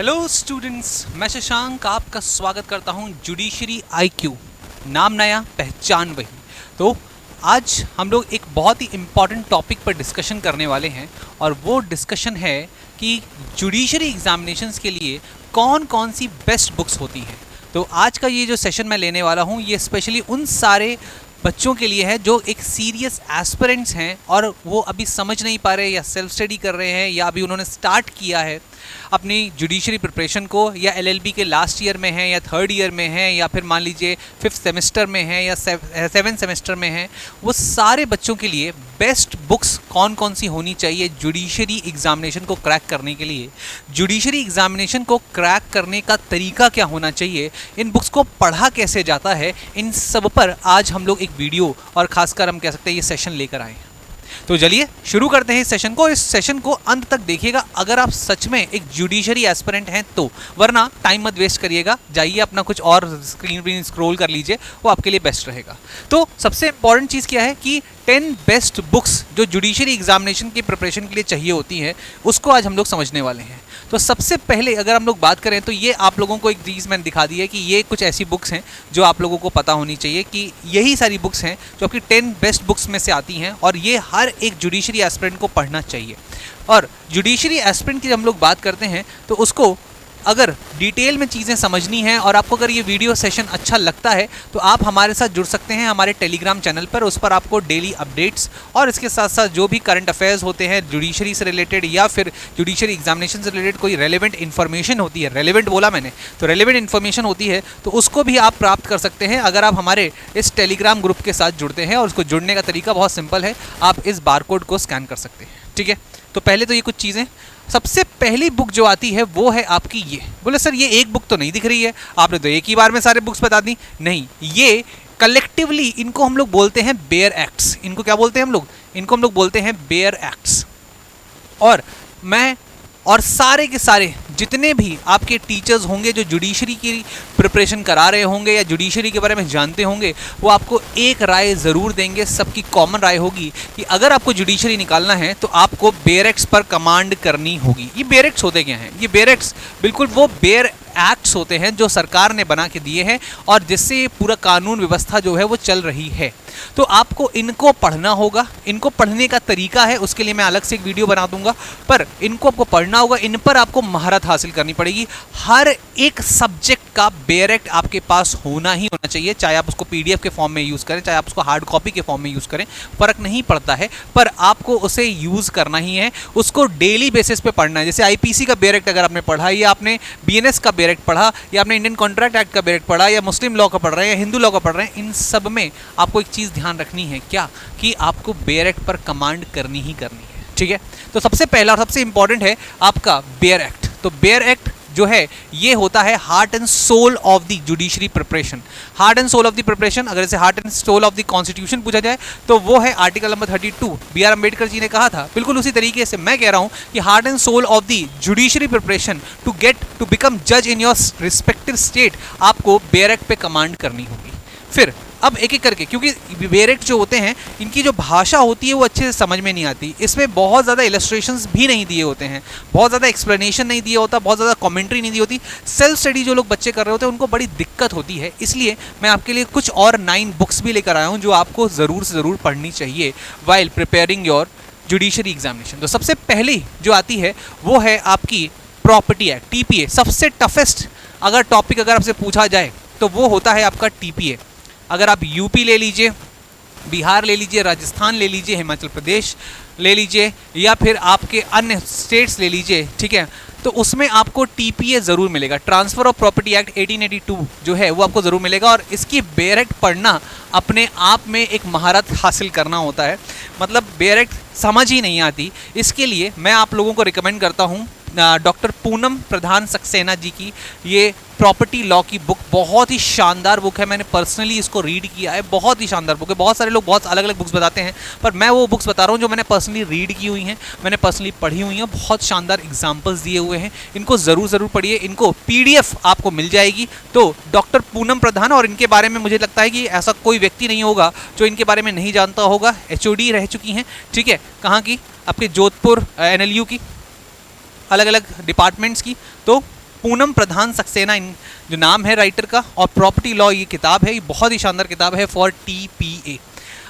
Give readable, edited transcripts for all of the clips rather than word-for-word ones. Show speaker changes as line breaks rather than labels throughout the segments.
Hello students, मैं शशांक आपका स्वागत करता हूं जुडिशरी आईक्यू। नाम नया पहचान वही। तो आज हम लोग एक बहुत ही इम्पॉर्टेंट टॉपिक पर डिस्कशन करने वाले हैं और वो डिस्कशन है कि जुडिशरी एग्जामिनेशंस के लिए कौन कौन सी बेस्ट बुक्स होती हैं। तो आज का ये जो सेशन मैं लेने वाला हूँ ये स्पेशली उन सारे बच्चों के लिए है जो एक सीरियस एस्पिरेंट्स हैं और वो अभी समझ नहीं पा रहे या सेल्फ स्टडी कर रहे हैं या अभी उन्होंने स्टार्ट किया है अपनी जुडिशरी प्रिपरेशन को, या एलएलबी के लास्ट ईयर में हैं या थर्ड ईयर में हैं या फिर मान लीजिए 5th सेमेस्टर में हैं या 7th सेमेस्टर में हैं। वो सारे बच्चों के लिए बेस्ट बुक्स कौन कौन सी होनी चाहिए जुडिशरी एग्जामिनेशन को क्रैक करने के लिए, जुडिशरी एग्जामिनेशन को क्रैक करने का तरीका क्या होना चाहिए, इन बुक्स को पढ़ा कैसे जाता है, इन सब पर आज हम लोग एक वीडियो और खासकर हम कह सकते हैं ये सेशन लेकर आए हैं। तो चलिए शुरू करते हैं इस सेशन को। इस सेशन को अंत तक देखिएगा अगर आप सच में एक जुडिशरी एस्पिरेंट हैं तो, वरना टाइम मत वेस्ट करिएगा, जाइए अपना कुछ और स्क्रीन पर स्क्रॉल कर लीजिए, वो आपके लिए बेस्ट रहेगा। तो सबसे इंपॉर्टेंट चीज़ क्या है कि 10 बेस्ट बुक्स जो जुडिशरी एग्जामिनेशन की प्रिपरेशन के लिए चाहिए होती हैं उसको आज हम लोग समझने वाले हैं। तो सबसे पहले अगर हम लोग बात करें तो ये आप लोगों को एक चीज़ मैंने दिखा दी है कि ये कुछ ऐसी बुक्स हैं जो आप लोगों को पता होनी चाहिए कि यही सारी बुक्स हैं जो आपकी 10 बेस्ट बुक्स में से आती हैं और ये हर एक जुडिशरी एस्पिरेंट को पढ़ना चाहिए। और जुडिशरी एस्पिरेंट की जब हम लोग बात करते हैं तो उसको अगर डिटेल में चीज़ें समझनी है और आपको अगर ये वीडियो सेशन अच्छा लगता है तो आप हमारे साथ जुड़ सकते हैं हमारे टेलीग्राम चैनल पर। उस पर आपको डेली अपडेट्स और इसके साथ साथ जो भी करंट अफेयर्स होते हैं जुडिशरी से रिलेटेड या फिर जुडिशरी एग्जामिनेशन से रिलेटेड कोई रेलेवेंट इन्फॉर्मेशन होती है, रेलेवेंट बोला मैंने तो रेलेवेंट इन्फॉर्मेशन होती है तो उसको भी आप प्राप्त कर सकते हैं अगर आप हमारे इस टेलीग्राम ग्रुप के साथ जुड़ते हैं। और उसको जुड़ने का तरीका बहुत सिंपल है, आप इस बारकोड को स्कैन कर सकते हैं। ठीक है, तो पहले तो ये कुछ चीज़ें। सबसे पहली बुक जो आती है वो है आपकी ये। बोले सर ये एक बुक तो नहीं दिख रही है, आपने तो एक ही बार में सारे बुक्स बता दी। नहीं, ये कलेक्टिवली इनको हम लोग बोलते हैं बेयर एक्ट्स। इनको क्या बोलते हैं हम लोग? इनको हम लोग बोलते हैं बेयर एक्ट्स। और सारे के सारे जितने भी आपके टीचर्स होंगे जो जुडिशरी की प्रिपरेशन करा रहे होंगे या जुडिशरी के बारे में जानते होंगे वो आपको एक राय ज़रूर देंगे, सबकी कॉमन राय होगी कि अगर आपको जुडिशरी निकालना है तो आपको बेयर एक्ट्स पर कमांड करनी होगी। ये बेयर एक्ट्स होते क्या हैं? ये बेयर एक्ट्स बिल्कुल वो बेयर एक्ट्स होते हैं जो सरकार ने बना के दिए हैं और जिससे पूरा कानून व्यवस्था जो है वो चल रही है। तो आपको इनको पढ़ना होगा। इनको पढ़ने का तरीका है उसके लिए मैं अलग से एक वीडियो बना दूंगा, पर इनको आपको पढ़ना होगा, इन पर आपको महारत हासिल करनी पड़ेगी। हर एक सब्जेक्ट का बेयर एक्ट आपके पास होना ही होना चाहिए, चाहे आप उसको PDF के फॉर्म में यूज़ करें, चाहे आप उसको हार्ड कॉपी के फॉर्म में यूज़ करें, फ़र्क नहीं पड़ता है, पर आपको उसे यूज़ करना ही है। उसको डेली बेसिस पे पढ़ना है। जैसे IPC का बेयर एक्ट अगर आपने पढ़ा या आपने BNS का बेयर एक्ट पढ़ा या आपने इंडियन कॉन्ट्रैक्ट एक्ट का बेयर एक्ट पढ़ा या मुस्लिम लॉ का पढ़ रहे हैं या हिंदू लॉ का पढ़ रहे हैं, इन सब में आपको एक चीज़ ध्यान रखनी है, क्या कि आपको बेयर एक्ट पर कमांड करनी ही करनी है। ठीक है, तो सबसे पहला और सबसे इंपॉर्टेंट है आपका बेयर एक्ट। तो बेयर एक्ट जो है ये होता है heart and soul of the judiciary preparation. Heart and soul of the preparation, अगर इसे heart and soul of the constitution पूछा जाए तो वो है article number 32। BR Ambedkar ji ने कहा था, बिल्कुल उसी तरीके से मैं कह रहा हूं कि heart and soul of the judiciary preparation to become जज इन योर रिस्पेक्टिव स्टेट, आपको बेयर एक्ट पे कमांड करनी होगी। फिर अब एक एक करके, क्योंकि बेयर एक्ट जो होते हैं इनकी जो भाषा होती है वो अच्छे से समझ में नहीं आती, इसमें बहुत ज़्यादा इलस्ट्रेशंस भी नहीं दिए होते हैं, बहुत ज़्यादा एक्सप्लेनेशन नहीं दिया होता, बहुत ज़्यादा कमेंट्री नहीं दी होती। सेल्फ स्टडी जो लोग बच्चे कर रहे होते हैं उनको बड़ी दिक्कत होती है, इसलिए मैं आपके लिए कुछ और 9 बुक्स भी लेकर आया हूँ जो आपको ज़रूर से ज़रूर पढ़नी चाहिए while preparing your judiciary examination. तो सबसे पहली जो आती है वो है आपकी प्रॉपर्टी एक्ट, TPA। सबसे टफेस्ट अगर टॉपिक अगर आपसे पूछा जाए तो वो होता है आपका TPA। अगर आप यूपी ले लीजिए, बिहार ले लीजिए, राजस्थान ले लीजिए, हिमाचल प्रदेश ले लीजिए या फिर आपके अन्य स्टेट्स ले लीजिए, ठीक है, तो उसमें आपको TPA ज़रूर मिलेगा। ट्रांसफ़र ऑफ प्रॉपर्टी एक्ट 1882 जो है वो आपको ज़रूर मिलेगा और इसकी बेयर एक्ट पढ़ना अपने आप में एक महारत हासिल करना होता है। मतलब बेयर एक्ट समझ ही नहीं आती, इसके लिए मैं आप लोगों को रिकमेंड करता हूँ डॉक्टर पूनम प्रधान सक्सेना जी की ये प्रॉपर्टी लॉ की बुक। बहुत ही शानदार बुक है, मैंने पर्सनली इसको रीड किया है, बहुत ही शानदार बुक है। बहुत सारे लोग बहुत अलग अलग बुक्स बताते हैं पर मैं वो बुक्स बता रहा हूँ जो मैंने पर्सनली रीड की हुई हैं, मैंने पर्सनली पढ़ी हुई हैं, बहुत शानदार एग्जाम्पल्स दिए हुए हैं। इनको ज़रूर पढ़िए, इनको PDF आपको मिल जाएगी। तो डॉक्टर पूनम प्रधान, और इनके बारे में मुझे लगता है कि ऐसा कोई व्यक्ति नहीं होगा जो इनके बारे में नहीं जानता होगा। HOD रह चुकी हैं, ठीक है, कहाँ की? आपके जोधपुर NLU की, अलग अलग डिपार्टमेंट्स की। तो पूनम प्रधान सक्सेना जो नाम है राइटर का, और प्रॉपर्टी लॉ ये किताब है, ये बहुत ही शानदार किताब है फॉर TPA।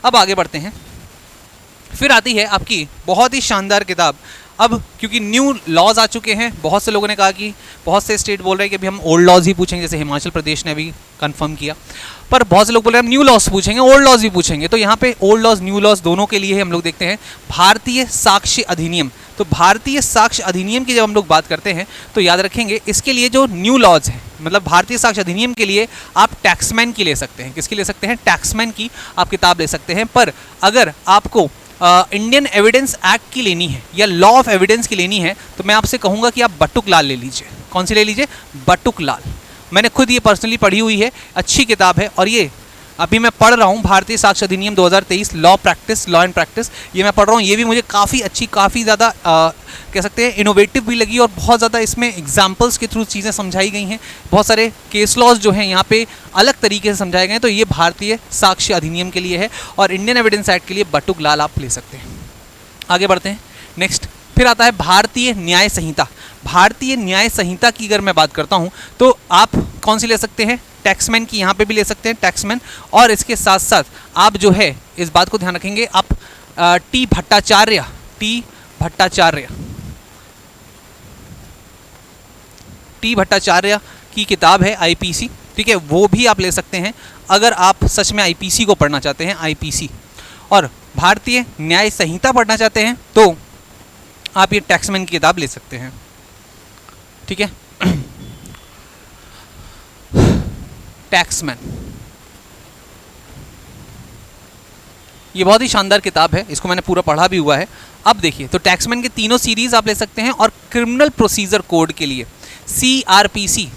अब आगे बढ़ते हैं। फिर आती है आपकी बहुत ही शानदार किताब। अब क्योंकि न्यू लॉज आ चुके हैं, बहुत से लोगों ने कहा कि बहुत से स्टेट बोल रहे हैं कि अभी हम ओल्ड लॉज ही पूछेंगे, जैसे हिमाचल प्रदेश ने अभी कंफर्म किया, पर बहुत से लोग बोल रहे हैं हम न्यू लॉज पूछेंगे, ओल्ड लॉज भी पूछेंगे। तो यहाँ पे ओल्ड लॉज न्यू लॉज दोनों के लिए हम लोग देखते हैं भारतीय साक्ष्य अधिनियम। तो भारतीय साक्ष्य अधिनियम की जब हम लोग बात करते हैं तो याद रखेंगे इसके लिए जो न्यू लॉज हैं, मतलब भारतीय साक्ष्य अधिनियम के लिए आप टैक्समैन की ले सकते हैं। किसकी ले सकते हैं? टैक्समैन की आप किताब ले सकते हैं। पर अगर आपको इंडियन एविडेंस एक्ट की लेनी है या लॉ ऑफ एविडेंस की लेनी है तो मैं आपसे कहूँगा कि आप बटुक लाल ले लीजिए। कौन सी ले लीजिए? बटुक लाल। मैंने खुद ये पर्सनली पढ़ी हुई है, अच्छी किताब है, और ये अभी मैं पढ़ रहा हूँ भारतीय साक्ष्य अधिनियम 2023 लॉ एंड प्रैक्टिस, ये मैं पढ़ रहा हूँ। ये भी मुझे काफ़ी अच्छी, काफ़ी ज़्यादा कह सकते हैं इनोवेटिव भी लगी, और बहुत ज़्यादा इसमें एग्जाम्पल्स के थ्रू चीज़ें समझाई गई हैं। बहुत सारे केस लॉज जो हैं यहाँ पे अलग तरीके से समझाए गए हैं। तो ये भारतीय साक्ष्य अधिनियम के लिए है, और इंडियन एविडेंस एक्ट के लिए बटुक लाल आप ले सकते हैं। आगे बढ़ते हैं नेक्स्ट। फिर आता है भारतीय न्याय संहिता। भारतीय न्याय संहिता की अगर मैं बात करता हूँ तो आप कौन सी ले सकते हैं? टैक्समैन की यहाँ पे भी ले सकते हैं, टैक्समैन। और इसके साथ साथ आप जो है इस बात को ध्यान रखेंगे, आप टी भट्टाचार्य की किताब है IPC, ठीक है, वो भी आप ले सकते हैं अगर आप सच में IPC को पढ़ना चाहते हैं, IPC। और भारतीय न्याय संहिता पढ़ना चाहते हैं तो आप ये टैक्समैन की किताब ले सकते हैं, ठीक है। टैक्समैन ये बहुत ही शानदार किताब है, इसको मैंने पूरा पढ़ा भी हुआ है। अब देखिए, तो टैक्समैन के तीनों सीरीज आप ले सकते हैं। और क्रिमिनल प्रोसीजर कोड के लिए CRPC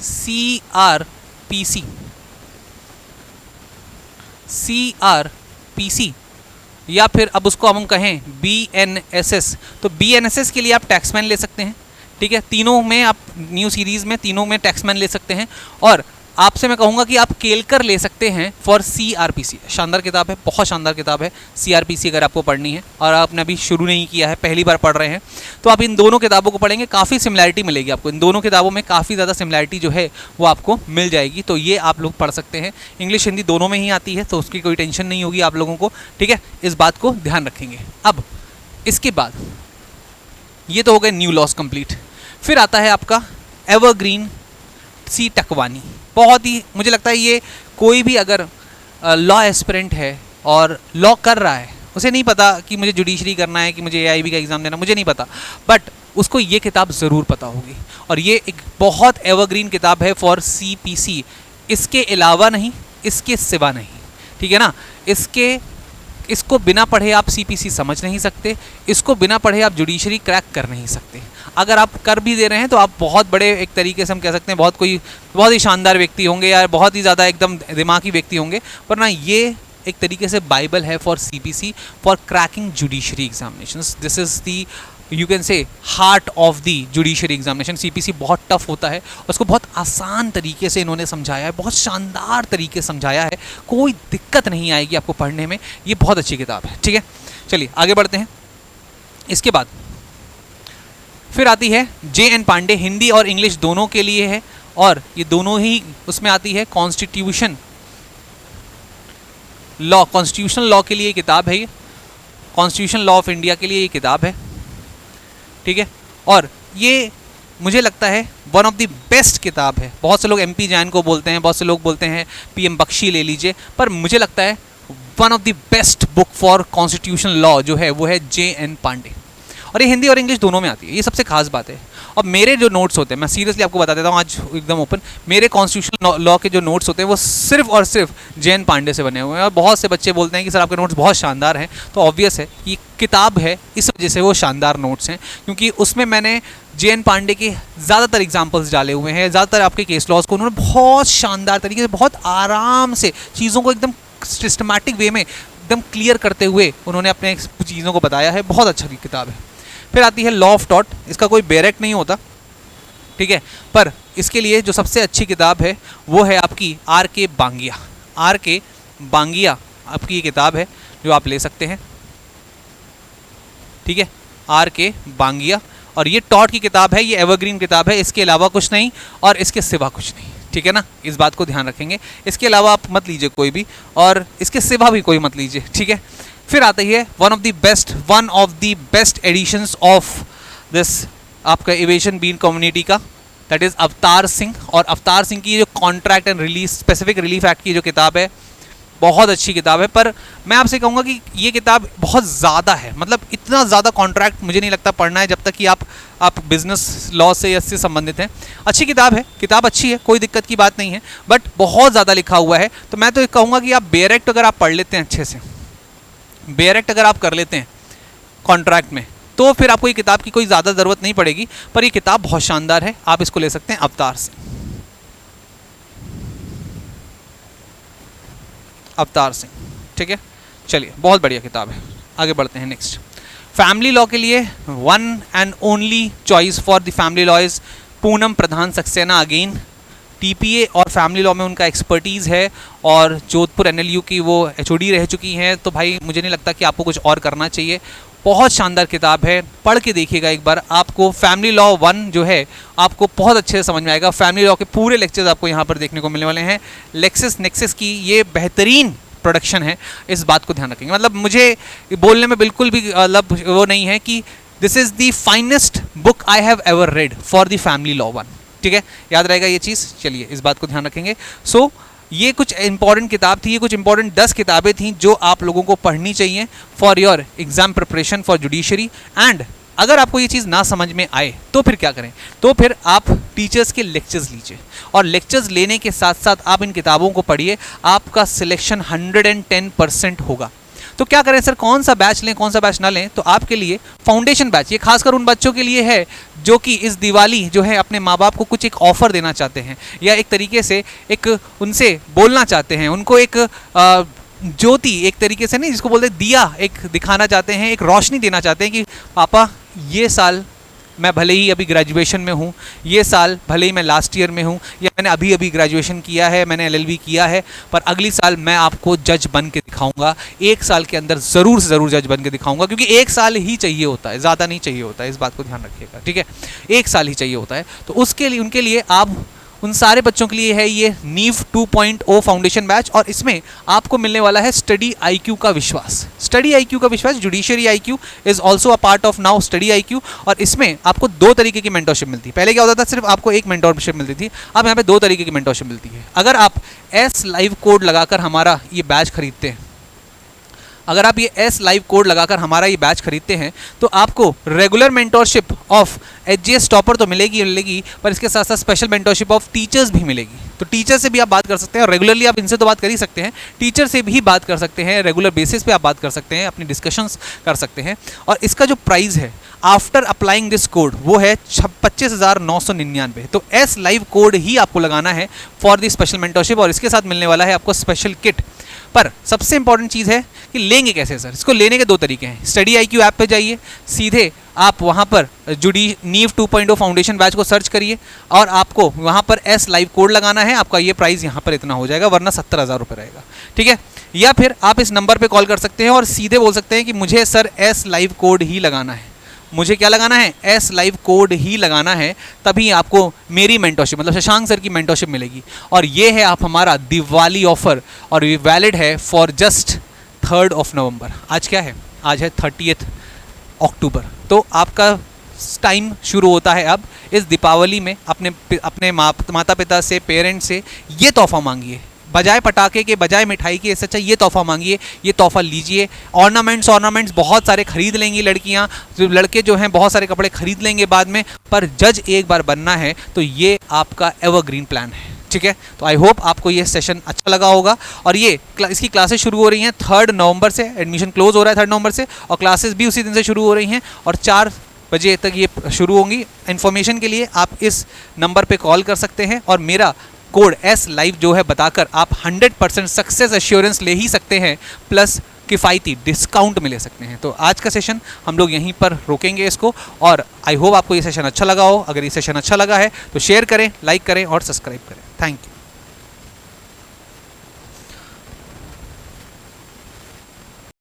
या फिर अब उसको हम कहें BNSS, तो BNSS के लिए आप टैक्समैन ले सकते हैं, ठीक है। तीनों में आप न्यू सीरीज़ में तीनों में टैक्समैन ले सकते हैं। और आपसे मैं कहूँगा कि आप केलकर ले सकते हैं फॉर CRPC। शानदार किताब है, बहुत शानदार किताब है CRPC। अगर आपको पढ़नी है और आपने अभी शुरू नहीं किया है, पहली बार पढ़ रहे हैं, तो आप इन दोनों किताबों को पढ़ेंगे, काफ़ी सिमिलैरिटी मिलेगी आपको। इन दोनों किताबों में काफ़ी ज़्यादा सिमिलैरिटी जो है वो आपको मिल जाएगी। तो ये आप लोग पढ़ सकते हैं। इंग्लिश हिंदी दोनों में ही आती है, तो उसकी कोई टेंशन नहीं होगी आप लोगों को, ठीक है। इस बात को ध्यान रखेंगे। अब इसके बाद ये तो हो गए न्यू लॉस कंप्लीट। फिर आता है आपका एवरग्रीन सी टकवानी। बहुत ही मुझे लगता है ये कोई भी अगर लॉ एस्पिरेंट है और लॉ कर रहा है, उसे नहीं पता कि मुझे जुडिशरी करना है, कि मुझे AIB का एग्ज़ाम देना, मुझे नहीं पता, बट उसको ये किताब ज़रूर पता होगी। और ये एक बहुत एवरग्रीन किताब है फॉर CPC। इसके अलावा नहीं, इसके सिवा नहीं, ठीक है ना। इसको बिना पढ़े आप CPC समझ नहीं सकते, इसको बिना पढ़े आप जुडिशरी क्रैक कर नहीं सकते। अगर आप कर भी दे रहे हैं तो आप बहुत बड़े, एक तरीके से हम कह सकते हैं, बहुत ही शानदार व्यक्ति होंगे या बहुत ही ज़्यादा एकदम दिमागी व्यक्ति होंगे, पर ना ये एक तरीके से बाइबल है for CPC, for cracking judiciary examinations. This is the, you can say, heart of the judiciary examination. CPC बहुत टफ होता है, उसको बहुत आसान तरीके से इन्होंने समझाया है, बहुत शानदार तरीके से समझाया है, कोई दिक्कत नहीं आएगी आपको पढ़ने में। ये बहुत अच्छी किताब है, ठीक है। चलिए आगे बढ़ते हैं। इसके बाद फिर आती है JN पांडे, हिंदी और इंग्लिश दोनों के लिए है, और ये दोनों ही उसमें आती है कॉन्स्टिट्यूशनल लॉ के लिए किताब है। ये कॉन्स्टिट्यूशनल लॉ ऑफ इंडिया के लिए ये किताब है, ठीक है। और ये मुझे लगता है वन ऑफ द बेस्ट किताब है। बहुत से लोग MP जैन को बोलते हैं, बहुत से लोग बोलते हैं PM बख्शी ले लीजिए, पर मुझे लगता है one of the best book for constitutional law जो है वो है JN पांडे। और ये हिंदी और इंग्लिश दोनों में आती है, ये सबसे खास बात है। और मेरे जो नोट्स होते हैं, मैं सीरियसली आपको बता देता हूँ आज एकदम ओपन, मेरे कॉन्स्टिट्यूशनल लॉ के जो नोट्स होते हैं वो सिर्फ और सिर्फ JN पांडे से बने हुए हैं। और बहुत से बच्चे बोलते हैं कि सर आपके नोट्स बहुत शानदार हैं, तो ऑब्वियस है ये किताब है, इस वजह से वो शानदार नोट्स हैं, क्योंकि उसमें मैंने JN पांडे के ज़्यादातर एग्जाम्पल्स डाले हुए हैं, ज़्यादातर आपके केस लॉज को उन्होंने बहुत शानदार तरीके से, बहुत आराम से चीज़ों को एकदम सिस्टमैटिक वे में एकदम क्लियर करते हुए उन्होंने अपने चीज़ों को बताया है। बहुत अच्छा किताब है। फिर आती है लॉ ऑफ टॉट। इसका कोई बेरेक्ट नहीं होता, ठीक है, पर इसके लिए जो सबसे अच्छी किताब है वो है आपकी RK बांगिया आपकी ये किताब है जो आप ले सकते हैं, ठीक है, RK बांगिया। और ये टॉट की किताब है, ये एवरग्रीन किताब है, इसके अलावा कुछ नहीं और इसके सिवा कुछ नहीं, ठीक है ना, इस बात को ध्यान रखेंगे। इसके अलावा आप मत लीजिए कोई भी, और इसके सिवा भी कोई मत लीजिए, ठीक है। फिर आती है one of the best editions of this आपका एविएशन बीन कम्युनिटी का, दैट इज़ अवतार सिंह। और अवतार सिंह की जो contract and relief specific relief act की जो किताब है, बहुत अच्छी किताब है। पर मैं आपसे कहूँगा कि ये किताब बहुत ज़्यादा है, मतलब इतना ज़्यादा कॉन्ट्रैक्ट मुझे नहीं लगता पढ़ना है जब तक कि आप बिजनेस लॉ से या इससे संबंधित हैं। अच्छी किताब है, किताब अच्छी है, कोई दिक्कत की बात नहीं है, बट बहुत ज़्यादा लिखा हुआ है। तो मैं तो कहूँगा कि आप बेयर एक्ट अगर आप पढ़ लेते हैं अच्छे से, बेयर एक्ट अगर आप कर लेते हैं कॉन्ट्रैक्ट में, तो फिर आपको ये किताब की कोई ज़्यादा ज़रूरत नहीं पड़ेगी। पर ये किताब बहुत शानदार है, आप इसको ले सकते हैं अवतार से। अवतार सिंह, ठीक है, चलिए, बहुत बढ़िया किताब है। आगे बढ़ते हैं नेक्स्ट। फैमिली लॉ के लिए one and only choice for the family law is Poonam Pradhan Saxena. Again TPA और फैमिली लॉ में उनका एक्सपर्टीज़ है, और जोधपुर एनएलयू की वो एचओडी रह चुकी हैं। तो भाई मुझे नहीं लगता कि आपको कुछ और करना चाहिए। बहुत शानदार किताब है, पढ़ के देखिएगा एक बार, आपको फैमिली लॉ 1 जो है आपको बहुत अच्छे से समझ में आएगा। फैमिली लॉ के पूरे लेक्चर्स आपको यहाँ पर देखने को मिलने वाले हैं। लेक्सिस नेक्सिस की ये बेहतरीन प्रोडक्शन है, इस बात को ध्यान रखेंगे। मतलब मुझे बोलने में बिल्कुल भी मतलब वो नहीं है कि this is the finest book I have ever read for the family law 1, ठीक है, याद रहेगा ये चीज़। चलिए, इस बात को ध्यान रखेंगे। सो ये कुछ इंपॉर्टेंट किताब थी, ये कुछ इंपॉर्टेंट 10 किताबें थीं जो आप लोगों को पढ़नी चाहिए for your exam preparation for judiciary. And अगर आपको ये चीज़ ना समझ में आए तो फिर क्या करें, तो फिर आप टीचर्स के लेक्चर्स लीजिए, और लेक्चर्स लेने के साथ साथ आप इन किताबों को पढ़िए, आपका सिलेक्शन 110% होगा। तो क्या करें सर, कौन सा बैच लें, कौन सा बैच ना लें? तो आपके लिए फाउंडेशन बैच, ये खासकर उन बच्चों के लिए है जो कि इस दिवाली जो है अपने माँ बाप को कुछ एक ऑफ़र देना चाहते हैं, या एक तरीके से एक उनसे बोलना चाहते हैं, उनको एक ज्योति, एक तरीके से नहीं जिसको बोलते दिया, एक दिखाना चाहते हैं, एक रोशनी देना चाहते हैं कि पापा ये साल मैं भले ही अभी ग्रेजुएशन में हूँ, ये साल भले ही मैं लास्ट ईयर में हूँ, या मैंने अभी ग्रेजुएशन किया है, मैंने LLB किया है, पर अगली साल मैं आपको जज बन के दिखाऊंगा, एक साल के अंदर ज़रूर से ज़रूर जज बन के दिखाऊंगा, क्योंकि एक साल ही चाहिए होता है, ज़्यादा नहीं चाहिए होता है, इस बात को ध्यान रखिएगा, ठीक है, एक साल ही चाहिए होता है। तो उसके लिए, उनके लिए, आप उन सारे बच्चों के लिए है ये नीव 2.0 फाउंडेशन बैच, और इसमें आपको मिलने वाला है स्टडी IQ का विश्वास। स्टडी IQ का विश्वास, judiciary IQ is also a part of now study IQ, और इसमें आपको 2 तरीके की मेंटरशिप मिलती है। पहले क्या होता था, सिर्फ आपको एक मेंटरशिप मिलती थी, अब यहाँ पे 2 तरीके की मेंटरशिप मिलती है। अगर आप S लाइव कोड लगाकर हमारा ये बैच खरीदते हैं, अगर आप ये S लाइव कोड लगाकर हमारा ये बैच खरीदते हैं, तो आपको regular mentorship of HGS topper तो मिलेगी, पर इसके साथ साथ स्पेशल मेंटरशिप ऑफ टीचर्स भी मिलेगी। तो टीचर से भी आप बात कर सकते हैं, और रेगुलरली आप इनसे तो बात कर ही सकते हैं, टीचर से भी बात कर सकते हैं, रेगुलर बेसिस पे आप बात कर सकते हैं, अपनी डिस्कशंस कर सकते हैं। और इसका जो प्राइस है आफ्टर अप्लाइंग दिस कोड वो है 25,999। तो S लाइव कोड ही आपको लगाना है फॉर दी स्पेशल मेंटरशिप, और इसके साथ मिलने वाला है आपको स्पेशल किट। पर सबसे इंपॉर्टेंट चीज़ है कि लेंगे कैसे सर? इसको लेने के 2 तरीके हैं। स्टडी IQ ऐप पे जाइए, सीधे आप वहाँ पर नीव 2.0 फाउंडेशन बैच को सर्च करिए, और आपको वहाँ पर S लाइव कोड लगाना है। आपका ये प्राइस यहाँ पर इतना हो जाएगा, वरना 70,000 रुपये रहेगा, ठीक है। या फिर आप इस नंबर पे कॉल कर सकते हैं और सीधे बोल सकते हैं कि मुझे सर S लाइव कोड ही लगाना है, मुझे क्या लगाना है, S लाइव कोड ही लगाना है, तभी आपको मेरी मेंटरशिप, मतलब शशांक सर की मेंटरशिप मिलेगी। और ये है आप हमारा दिवाली ऑफर, और ये वैलिड है फॉर जस्ट 3 नवंबर। आज क्या है? आज है 30 अक्टूबर। तो आपका टाइम शुरू होता है अब इस दीपावली में अपने माता पिता से, पेरेंट्स से ये तोहफा मांगिए, बजाय पटाखे के, बजाय मिठाई के, इससे अच्छा ये तोहफा मांगिए, ये तोहफा लीजिए। ऑर्नामेंट्स बहुत सारे खरीद लेंगी लड़कियां, लड़के जो हैं बहुत सारे कपड़े खरीद लेंगे बाद में, पर जज एक बार बनना है तो ये आपका एवरग्रीन प्लान है, ठीक है। तो आई होप आपको ये सेशन अच्छा लगा होगा, और ये इसकी क्लासेस शुरू हो रही हैं 3 नवंबर से, एडमिशन क्लोज हो रहा है 3 नवंबर से, और क्लासेस भी उसी दिन से शुरू हो रही हैं, और 4 बजे तक ये शुरू होंगी। इन्फॉर्मेशन के लिए आप इस नंबर पे कॉल कर सकते हैं, और मेरा कोड S लाइव जो है बताकर आप 100% सक्सेस एश्योरेंस ले ही सकते हैं, प्लस किफ़ायती डिस्काउंट मिले सकते हैं। तो आज का सेशन हम लोग यहीं पर रोकेंगे इसको, और आई होप आपको ये सेशन अच्छा लगा हो। अगर ये सेशन अच्छा लगा है तो शेयर करें, लाइक करें और सब्सक्राइब करें। Thank you.